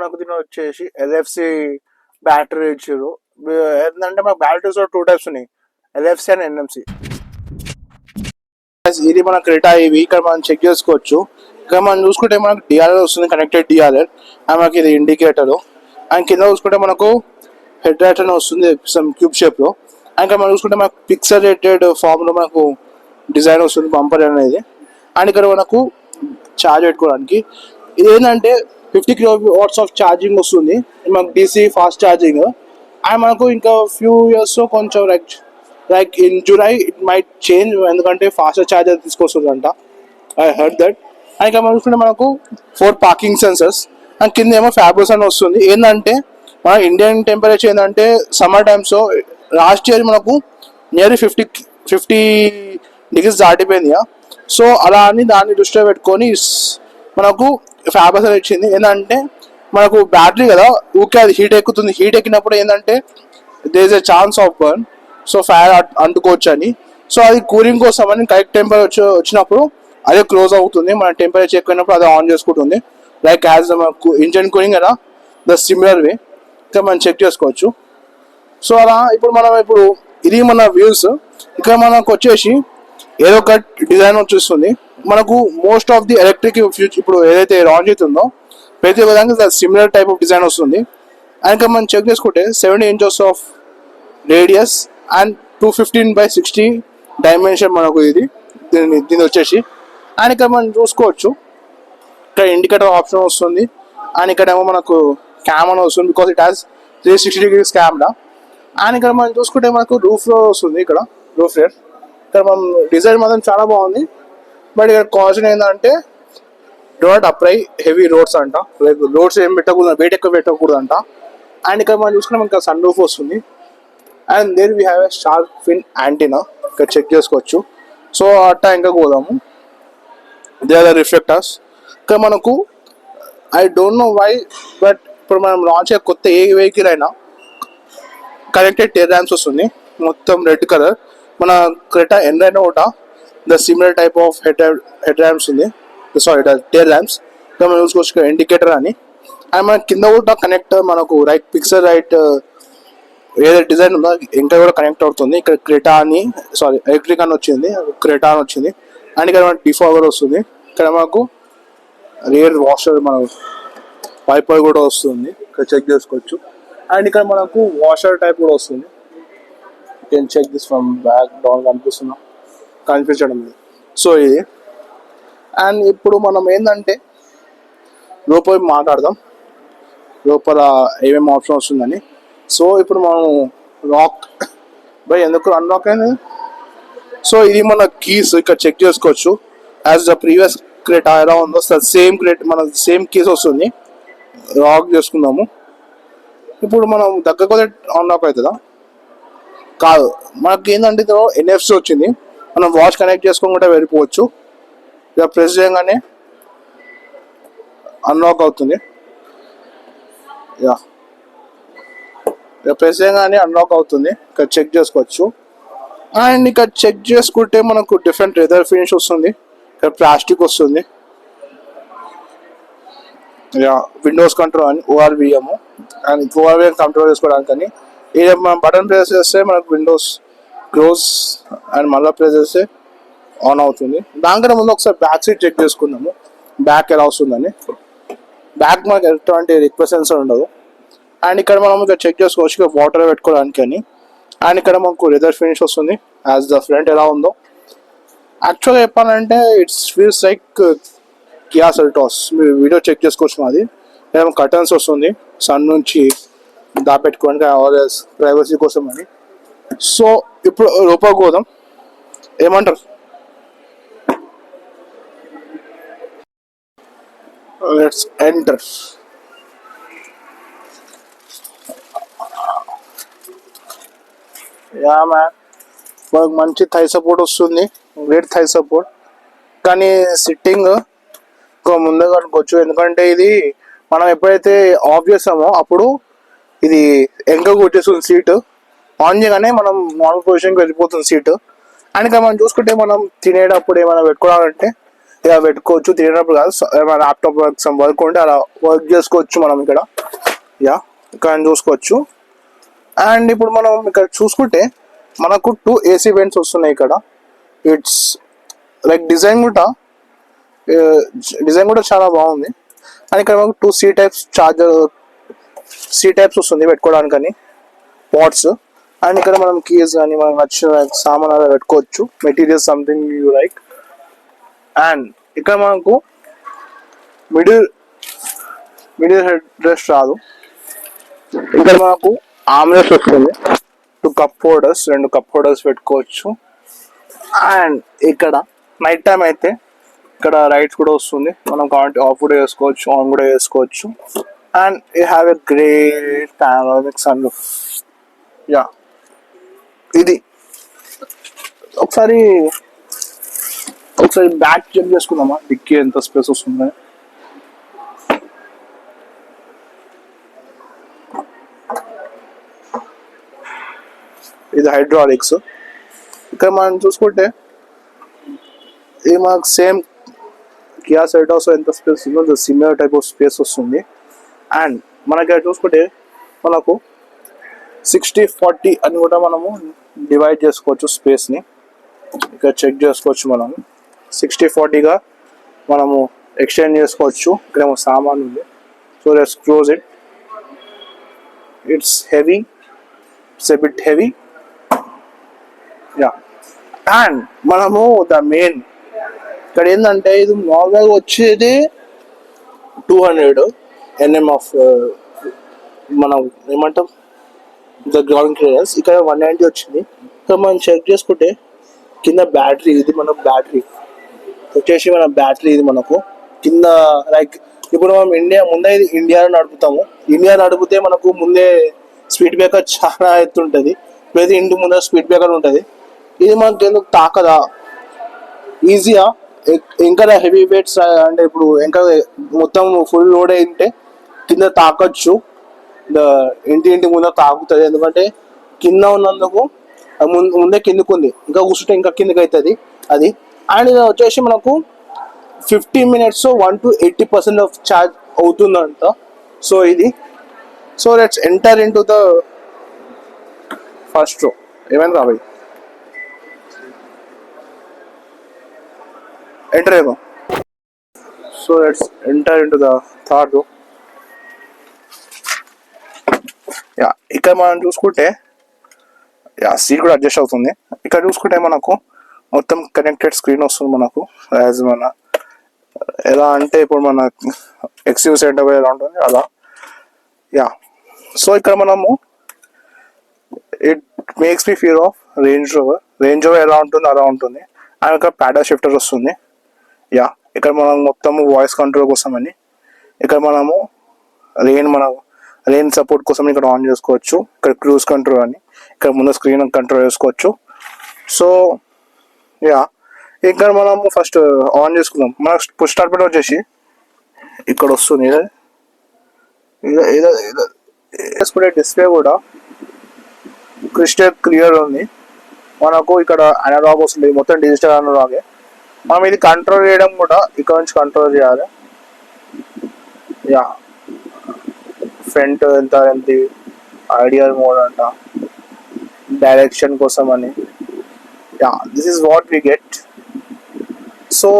మనకు దీని వచ్చేసి ఎల్ఎఫ్సి బ్యాటరీ ఇచ్చారు. ఏంటంటే మనకు బ్యాటరీస్ 2 టైప్స్ ఉన్నాయి, ఎల్ఎఫ్సి అండ్ ఎన్ఎంసి. ఇది మన క్రెటా ఇవి ఇక్కడ మనం చెక్ చేసుకోవచ్చు. ఇక్కడ మనం చూసుకుంటే మనకు డిఆర్ఎల్ వస్తుంది, కనెక్టెడ్ డిఆర్ఎల్. అండ్ మనకి ఇది ఇండికేటర్. అండ్ కింద చూసుకుంటే మనకు హెడ్ లైట్ అని వస్తుంది సమ్ క్యూబ్ షేప్ లో. అండ్ ఇక్కడ మనం చూసుకుంటే మనకు పిక్సలేటెడ్ ఫామ్ లో మనకు డిజైన్ వస్తుంది బంపర్ అనేది. అండ్ ఇక్కడ మనకు ఛార్జ్ పెట్టుకోవడానికి ఇది ఏంటంటే 50 kW ఆఫ్ ఛార్జింగ్ వస్తుంది మనకు, డీసీ ఫాస్ట్ ఛార్జింగ్. అండ్ మనకు ఇంకా ఫ్యూ ఇయర్స్ కొంచెం like in July it might change, ఎందుకంటే ఫాస్టర్ ఛార్జర్ తీసుకొస్తుందంట, ఐ హర్డ్ దట్. అండ్ ఇక్కడ మనం చూసుకుంటే మనకు 4 పార్కింగ్ సెన్సర్స్. అండ్ కింద ఏమో ఫ్యాబ్రిక్స్ అని వస్తుంది. ఏంటంటే మన ఇండియన్ టెంపరేచర్ ఏంటంటే సమ్మర్ టైమ్స్ లాస్ట్ ఇయర్ మనకు నియర్లీ 50 degrees దాటిపోయింది. సో అలా అని దాన్ని దృష్టిలో పెట్టుకొని మనకు ఫ్యాబ్రిక్స్ అని ఇచ్చింది. ఏంటంటే మనకు బ్యాటరీ కదా, ఊకే అది హీట్ ఎక్కుతుంది. హీట్ ఎక్కినప్పుడు ఏంటంటే there is a chance of burn, so fire అంటుకోవచ్చు అని. సో అది కూలింగ్ కోసం అని కరెక్ట్ టెంపరేచర్ వచ్చినప్పుడు అదే క్లోజ్ అవుతుంది. మన టెంపరేచర్ ఎక్కువైనప్పుడు అది ఆన్ చేసుకుంటుంది. లైక్ యాజ్ ఇంజన్ కూలింగ్ కదా, ద సిమిలర్ వే ఇంకా మనం చెక్ చేసుకోవచ్చు. సో అలా ఇప్పుడు ఇది మన వ్యూస్. ఇక్కడ మనకు వచ్చేసి ఏదో ఒక డిజైన్ వచ్చేస్తుంది. మనకు మోస్ట్ ఆఫ్ ది ఎలక్ట్రిక్ ఇప్పుడు ఏదైతే లాంచ్ అవుతుందో ప్రతి విధంగా సిమిలర్ టైప్ ఆఫ్ డిజైన్ వస్తుంది. అండ్ ఇక్కడ మనం చెక్ చేసుకుంటే 70 inches of radius and 215/60 dimension మనకు దీని వచ్చేసి. అండ్ ఇక్కడ మనం చూసుకోవచ్చు ఇక్కడ ఇండికేటర్ ఆప్షన్ వస్తుంది. అండ్ ఇక్కడ ఏమో మనకు క్యామ్ అని వస్తుంది, because it has 360 degrees camera. And ఇక్కడ మనం చూసుకుంటే మనకు రూఫ్ వస్తుంది, ఇక్కడ రూఫ్ రేర్. ఇక్కడ మనం డిజైన్ మాత్రం చాలా బాగుంది. బట్ ఇక్కడ కాస్ట్ ఏంటంటే డోంట్ అప్లై హెవీ రోడ్స్ అంట, లైక్ రోడ్స్ ఏం పెట్టకూడదు, వెయిట్ ఎక్కువ పెట్టకూడదు అంట. అండ్ ఇక్కడ మనం చూసుకుంటే మనకి సన్ రూఫ్ వస్తుంది. And there we have a shark fin antenna, ఇక్కడ చెక్ చేసుకోవచ్చు. సో అట్టా ఇంకా పోదాము. They are the reflectors. ఇక్కడ మనకు I don't know why, but ఇప్పుడు మనం లాంచ్ అయ్యే కొత్త ఏ వెహికల్ అయినా కనెక్టెడ్ టైల్ ల్యాంప్స్ వస్తుంది, మొత్తం రెడ్ కలర్. మన క్రెటా ఎన్రైనో ఒకట the similar type of head lamps ఉంది, సారీ టైల్ ల్యాంప్స్. ఇక్కడ మనం చూసుకోవచ్చు ఇండికేటర్ అని. అండ్ మన కింద కూడా కనెక్ట్ మనకు రైట్ పిక్సెల్ రైట్ ఏదైతే డిజైన్ ఉందో ఇంకా కూడా కనెక్ట్ అవుతుంది. ఇక్కడ క్రెటా అని ఎలక్ట్రిక్ అని వచ్చింది, క్రెటా అని వచ్చింది. అండ్ ఇక్కడ మనకు డిఫాగర్ వస్తుంది. ఇక్కడ మనకు రియర్ వాషర్ మన వైపర్ కూడా వస్తుంది, ఇక్కడ చెక్ చేసుకోవచ్చు. అండ్ ఇక్కడ మనకు వాషర్ టైప్ కూడా వస్తుంది. Can check this from back down కనిపించడం లేదు. సో ఇది. అండ్ ఇప్పుడు మనం ఏంటంటే లోపల మాట్లాడదాం, లోపల ఏమేమి ఆప్షన్ వస్తుందని. సో ఇప్పుడు మనం లాక్ ఎందుకు అన్లాక్ అయింది. సో ఇది మన కీస్ ఇక్కడ చెక్ చేసుకోవచ్చు. యాజ్ ద ప్రీవియస్ క్రెటా ఎలా ఉందో సేమ్ మన సేమ్ కీస్ వస్తుంది. లాక్ చేసుకుందాము. ఇప్పుడు మనం దగ్గర అన్లాక్ అవుతుందా కాదు, మనకి ఏంటంటే ఎన్ఎఫ్సి వచ్చింది. మనం వాచ్ కనెక్ట్ చేసుకోకుండా వెళ్ళిపోవచ్చు. ఇక ప్రెస్ చేయగానే అన్లాక్ అవుతుంది. ప్రెస్ చేయగానే అన్లాక్ అవుతుంది. ఇక్కడ చెక్ చేసుకోవచ్చు. అండ్ ఇక్కడ చెక్ చేసుకుంటే మనకు డిఫరెంట్ లెదర్ ఫినిష్ వస్తుంది. ఇక్కడ ప్లాస్టిక్ వస్తుంది. విండోస్ కంట్రోల్ అని ఓఆర్విఎం, అండ్ ఓఆర్విఎం కంట్రోల్ చేసుకోవడానికి ఇది మనం బటన్ ప్రెస్ చేస్తే మనకు విండోస్ క్లోజ్ అండ్ మళ్ళీ ప్రెస్ చేస్తే ఆన్ అవుతుంది. దానికన్నా ముందు ఒకసారి బ్యాక్ సీట్ చెక్ చేసుకుందాము, బ్యాక్ ఎలా వస్తుందని. బ్యాక్ మనకు ఎటువంటి రిక్వెస్ట్ సెన్సర్ ఉండదు. అండ్ ఇక్కడ మనం ఇక్కడ చెక్ చేసుకోవచ్చు ఇక్కడ వాటర్ పెట్టుకోవడానికి అని. అండ్ ఇక్కడ మనకు లెదర్ ఫినిష్ వస్తుంది యాజ్ ద ఫ్రంట్ ఎలా ఉందో. యాక్చువల్గా చెప్పాలంటే it's feels like Kia Seltos. మీరు వీడియో చెక్ చేసుకోవచ్చు. మాది ఏమో కర్టన్స్ వస్తుంది సన్ నుంచి దాపెట్టుకోవడానికి, ఆల్వేస్ ప్రైవసీ కోసం అని. సో ఇప్పుడు లోపలికి పోదాం, ఏమంటారు? Let's enter. మనకు మంచి థై సపోర్ట్ వస్తుంది, గ్రేట్ థై సపోర్ట్. కానీ సిట్టింగ్ ముందుగా కనుకోవచ్చు, ఎందుకంటే ఇది మనం ఎప్పుడైతే ఆఫ్ చేస్తామో అప్పుడు ఇది వెనకకు వచ్చేస్తుంది సీటు. ఆన్ చేయగానే మనం నార్మల్ పొజిషన్కి వెళ్ళిపోతుంది సీటు. అండ్ ఇంకా మనం చూసుకుంటే మనం తినేటప్పుడు ఏమైనా పెట్టుకోవాలంటే ఇలా పెట్టుకోవచ్చు, తినేటప్పుడు కాదు, మన ల్యాప్టాప్ వర్క్ సమ్ వర్క్ ఉంటే అలా వర్క్ చేసుకోవచ్చు మనం ఇక్కడ. యా ఇక్కడ చూసుకోవచ్చు. అండ్ ఇప్పుడు మనం ఇక్కడ చూసుకుంటే మనకు 2 AC వెంట్స్ వస్తున్నాయి ఇక్కడ. ఇట్స్ లైక్ డిజైన్ కూడా చాలా బాగుంది. అండ్ ఇక్కడ మనకు 2 సి టైప్స్ వస్తుంది పెట్టుకోవడానికని పాట్స్. అండ్ ఇక్కడ మనం కీస్ కానీ మనకు నచ్చిన సామాన్ అలా పెట్టుకోవచ్చు, material something you like. And ఇక్కడ మనకు మిడిల్ హెడ్ రెస్ట్ రాదు. ఇక్కడ మనకు ఆమ్లెట్ వస్తుంది, 2 కప్ హోల్డర్స్ పెట్టుకోవచ్చు. అండ్ ఇక్కడ నైట్ టైం అయితే ఇక్కడ లైట్స్ కూడా వస్తుంది, మనం కావాలంటే ఆఫ్ కూడా వేసుకోవచ్చు, ఆన్ కూడా వేసుకోవచ్చు. And you have a great panoramic sun roof. Yeah ఇది ఒకసారి బ్యాక్ చెక్ చేసుకుందామా, డిక్కీ ఎంత స్పేస్ వస్తుంది. ఇది హైడ్రాలిక్స్. ఇక్కడ మనం చూసుకుంటే ఇది మనకు సేమ్ కియా సెల్టాస్ ఎంత స్పేస్ ఉందో సిమిలర్ టైప్ ఆఫ్ స్పేస్ వస్తుంది. అండ్ మనకి ఇక్కడ చూసుకుంటే మనకు 60-40 అని కూడా మనము డివైడ్ చేసుకోవచ్చు స్పేస్ని. ఇక్కడ చెక్ చేసుకోవచ్చు, మనము 60-40గా మనము ఎక్స్టెండ్ చేసుకోవచ్చు. ఇక్కడ సామాన్ ఉంది, so let's close it. It's heavy, it's a bit heavy. Yeah and మనము ద మెయిన్ ఇక్కడ ఏంటంటే ఇది నార్మల్గా వచ్చేది 200 mm ఆఫ్ మనం ఏమంటాం ద గ్రౌండ్ క్లియరెన్స్. ఇక్కడ 190 వచ్చింది. ఇక్కడ మనం చెక్ చేసుకుంటే కింద బ్యాటరీ, ఇది మన బ్యాటరీ వచ్చేసి మన బ్యాటరీ ఇది మనకు కింద. లైక్ ఇప్పుడు మనం ఇండియాలో నడుపుతాము. ఇండియా నడిపితే మనకు ముందే స్పీడ్ బ్రేకర్ చాలా ఎత్తుంటుంది, ప్రతి ఇంటి ముందర స్పీడ్ బ్రేకర్ ఉంటుంది. ఇది మనకు ఎందుకు తాకదా, ఈజీగా ఇంకా హెవీ వెయిట్స్ అంటే ఇప్పుడు ఇంకా మొత్తం ఫుల్ లోడ్ అయింటే కింద తాకొచ్చు, ఇంటి ముందర తాకుతుంది. ఎందుకంటే కింద ఉన్నందుకు ముందే కిందకు ఉంది, ఇంకా కూర్చుంటే ఇంకా కిందకి అవుతుంది అది. అండ్ ఇది వచ్చేసి మనకు 15 minutes 1 to 80% ఆఫ్ ఛార్జ్ అవుతుందంట. సో ఇది let's enter in to the first row. ఏమైనా రాబోయ్ ఎంటర్ అయ్యాం. So let's enter in to the third row. Yeah ఇక్కడ మనం చూసుకుంటే సీట్ కూడా అడ్జస్ట్ అవుతుంది. ఇక్కడ చూసుకుంటే మనకు మొత్తం కనెక్టెడ్ స్క్రీన్ వస్తుంది మనకు. యాజ్ మన ఎలా అంటే ఇప్పుడు మన XUV7 ఎలా ఉంటుంది అలా. యా సో ఇక్కడ మనము it makes me feel of range rover ఎలా ఉంటుంది అలా ఉంటుంది. అండ్ ఇక్కడ ప్యాడల్ షిఫ్టర్ వస్తుంది. యా ఇక్కడ మనం మొత్తము వాయిస్ కంట్రోల్ కోసం అని ఇక్కడ మనము రెయిన్ సపోర్ట్ కోసం ఇక్కడ ఆన్ చేసుకోవచ్చు. ఇక్కడ క్రూజ్ కంట్రోల్ అని ఇక్కడ ముందు స్క్రీన్ కంట్రోల్ చేసుకోవచ్చు. సో యా ఇక్కడ మనము ఫస్ట్ ఆన్ చేసుకుందాం. మనకు పుష్ స్టార్ట్ బటన్ వచ్చేసి ఇక్కడ వస్తుంది. వేసుకునే డిస్ప్లే కూడా క్రిస్టల్ క్లియర్ ఉంది. మనకు ఇక్కడ అనలాగ్ వస్తుంది, మొత్తం డిజిటల్ అనలాగే. మనం ఇది కంట్రోల్ చేయడం కూడా ఇక్కడ నుంచి కంట్రోల్ చేయాలి. యా ఫ్రంట్ ఎంత ఐడియల్ మోడ్ అంట, డైరెక్షన్ కోసం అని. Yeah this is what we get. So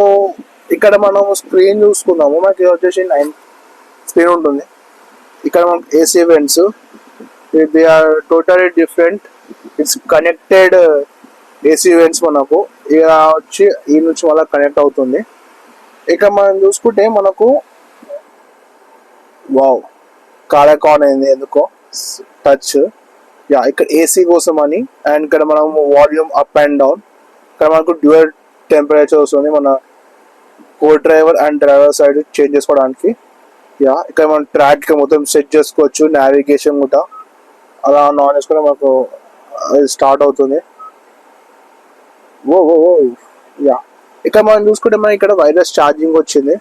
ఇక్కడ మనం స్క్రీన్ చూసుకుందాము. మనకి వచ్చేసి 9 స్క్రీన్ ఉంటుంది. ఇక్కడ మనకు AC vents, they are totally different. It's connected AC vents మనకు ఇలా వచ్చి ఈ నుంచి మళ్ళీ కనెక్ట్ అవుతుంది. ఇక మనం చూసుకుంటే మనకు వావ్ కాలకాన్ అయింది ఎందుకో టచ్. యా ఇక్కడ AC కోసం అని. అండ్ ఇక్కడ మనం వాల్యూమ్ అప్ అండ్ డౌన్. ఇక్కడ మనకు డ్యూయల్ టెంపరేచర్ వస్తుంది, మన కో driver and driver side change చేసుకోవడానికి. యా ఇక్కడ మనం ట్రాక్ మొత్తం సెట్ చేసుకోవచ్చు, నావిగేషన్ కూడా అలా ఆన్ చేసుకుంటే మనకు స్టార్ట్ అవుతుంది. యా ఇక్కడ మనం చూసుకుంటే మనం ఇక్కడ వైర్లెస్ ఛార్జింగ్ వచ్చింది.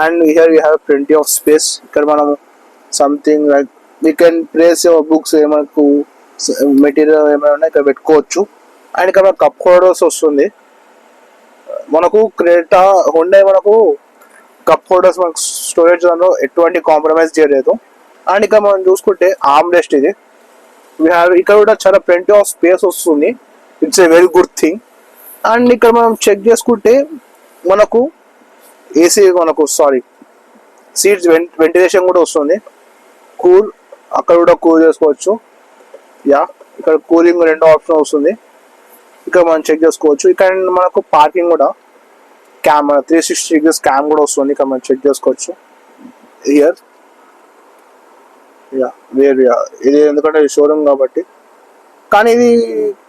And here you have plenty of space. ఇక్కడ మనం something like we can place your books, మనకు మెటీరియల్ ఏమైనా ఇక్కడ పెట్టుకోవచ్చు. అండ్ ఇక్కడ కప్ హోల్డర్స్ వస్తుంది. మనకు క్రేటా హుండై మనకు కప్ హోల్డర్స్ మనకు స్టోరేజ్ దానిలో ఎటువంటి కాంప్రమైజ్ చేయలేదు. అండ్ ఇక మనం చూసుకుంటే ఆర్మ్ రెస్ట్ ఇది ఇక్కడ కూడా చాలా ప్లెంటీ ఆఫ్ స్పేస్ వస్తుంది. It's a very good thing. And ఇక్కడ మనం చెక్ చేసుకుంటే మనకు ఏసీ సీట్స్ వెంటిలేషన్ కూడా వస్తుంది. కూల్ అక్కడ కూడా కూల్ చేసుకోవచ్చు. ఇక్కడ కూలింగ్ 2 ఆప్షన్ వస్తుంది. ఇక్కడ మనం చెక్ చేసుకోవచ్చు. ఇక్కడ మనకు పార్కింగ్ కూడా క్యామ్ 360 డిగ్రీస్ క్యామ్ కూడా వస్తుంది. ఇక్కడ మనం చెక్ చేసుకోవచ్చు. హియర్ ఇది ఎందుకంటే షోరూమ్ కాబట్టి, కానీ ఇది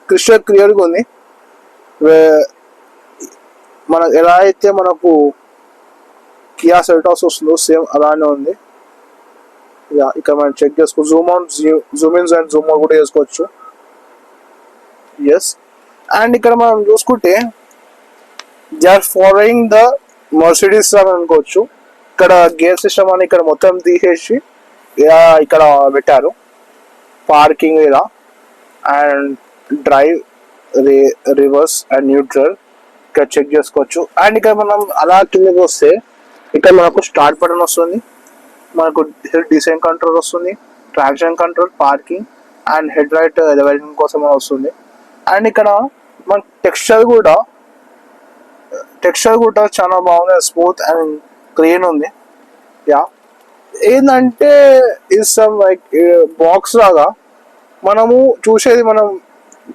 క్రిస్టల్ క్లియర్గా ఉంది. ఎలా అయితే మనకు కియా సెల్టాస్ వస్తుందో సేమ్ అలానే ఉంది. ఇక్కడ మనం చెక్ చేసుకోవచ్చు. జూమ్ ఇన్స్ అండ్ జూమ్ అవుట్ కూడా చేసుకోవచ్చు. అండ్ ఇక్కడ మనం చూసుకుంటే they are following the Mercedes అని అనుకోవచ్చు. ఇక్కడ గేర్ సిస్టమ్ అని ఇక్కడ మొత్తం తీసేసి ఇక్కడ పెట్టారు. పార్కింగ్ ఇలా and drive, reverse and neutral ఇక్కడ చెక్ చేసుకోవచ్చు. అండ్ ఇక్కడ మనం అలా కిందకి వస్తే ఇక్కడ మనకు స్టార్ట్ బటన్ వస్తుంది, మనకు డిసైన్ కంట్రోల్ వస్తుంది, traction control, parking and head light elevation కోసం వస్తుంది. అండ్ ఇక్కడ మన టెక్స్చర్ కూడా చాలా బాగుంది, స్మూత్ అండ్ క్లీన్ ఉంది. ఏంటంటే ఇస్ సమ్ లైక్ బాక్స్ లాగా మనం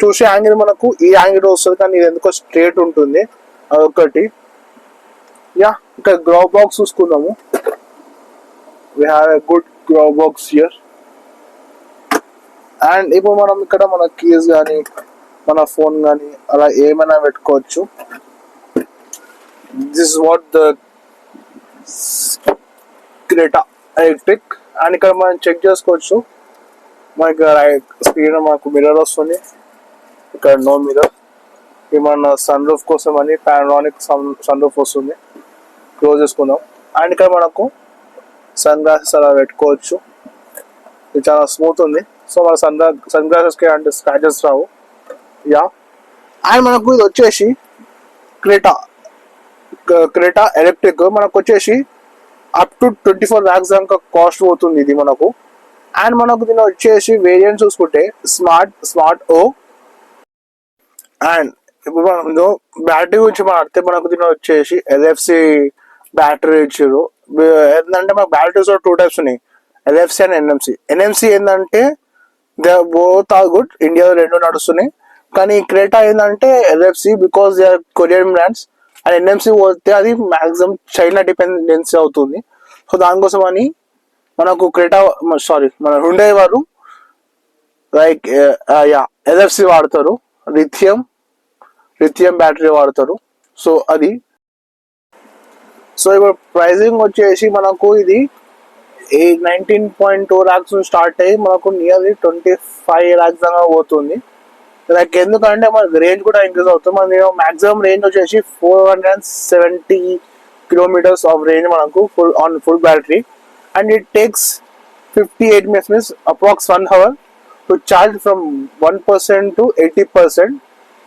చూసే యాంగిల్ మనకు ఈ యాంగిల్ వస్తుంది, కానీ ఇది ఎందుకో స్ట్రేట్ ఉంటుంది. అదొకటి. ఇక్కడ గ్రౌ బాక్స్ చూసుకున్నాము. we have a good glove box here. And ఇప్పుడు మనం ఇక్కడ మన కీస్ కానీ మన ఫోన్ కానీ అలా ఏమైనా పెట్టుకోవచ్చు. This what the Creta electric. And ఇక్కడ మనం చెక్ చేసుకోవచ్చు. మనకి స్క్రీన్ మనకు మిర్రర్ వస్తుంది, ఇక్కడ నో మిర్రర్. ఇది మన సన్ రూఫ్ కోసం అని పానరామిక్ సన్ రూఫ్ వస్తుంది. క్లోజ్ చేసుకుందాం. అండ్ ఇక్కడ మనకు సన్ గ్లాసెస్ అలా పెట్టుకోవచ్చు. ఇది చాలా స్మూత్ ఉంది. సో మన సన్ గ్లాసెస్కి అంటే స్క్రాచెస్ రావు. అండ్ మనకు ఇది వచ్చేసి క్రెటా ఎలక్ట్రిక్ మనకు వచ్చేసి అప్ టు 24 lakhs దాకా కాస్ట్ పోతుంది ఇది మనకు. అండ్ మనకు దీని వచ్చేసి వేరియంట్ చూసుకుంటే స్మార్ట్ ఓ. అండ్ ఇప్పుడు మనం బ్యాటరీ గురించి మాట్లాడితే మనకు దీని వచ్చేసి LFC బ్యాటరీ ఇచ్చారు. ఏంటంటే మనకు బ్యాటరీస్ 2 types ఉన్నాయి, LFC అండ్ NMC. ఏంటంటే దే బోత్ ఆర్ గుడ్, ఇండియాలో 2 నడుస్తున్నాయి. కానీ క్రెటా ఏంటంటే LFC because they are Korean brands, and NMC పోతే అది మ్యాక్సిమం చైనా డిపెండెన్సీ అవుతుంది. సో దానికోసం అని మనకు మన హుండై వారు లైక్ LFC వాడతారు, లిథియం బ్యాటరీ వాడతారు. సో ఇప్పుడు ప్రైజింగ్ వచ్చేసి మనకు ఇది 19.2 lakhs స్టార్ట్ అయ్యి మనకు నియర్లీ 25 lakhs దాకా పోతుంది. లైక్ ఎందుకంటే మనకి రేంజ్ కూడా ఇంక్రీజ్ అవుతుంది. మన మాక్సిమం రేంజ్ వచ్చేసి 470 kilometers ఆఫ్ రేంజ్ మనకు full battery. And it takes 58 minutes, means approx 1 hour to charge from 1% to 80%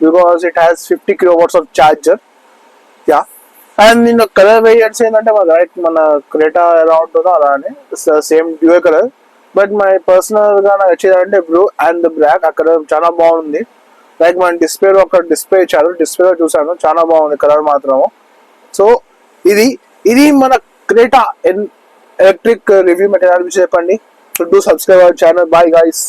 because it has 50 kilowatts of charger. And దీని కలర్ వేరియంట్స్ ఏంటంటే మన క్రెటా ఎలా ఉంటుందో అలానే same dual colour. But my personal గా నాకు వచ్చేదంటే blue and black. అక్కడ చాలా బాగుంది. లైక్ మన డిస్ప్లేలో ఒక డిస్ప్లే ఇచ్చారు, డిస్ప్లేలో చూసాను, చాలా బాగుంది కలర్ మాత్రము. సో ఇది మన క్రెటా ఎలక్ట్రిక్ రివ్యూ మెటీరియల్ చెప్పండి. Do subscribe our channel. Bye guys.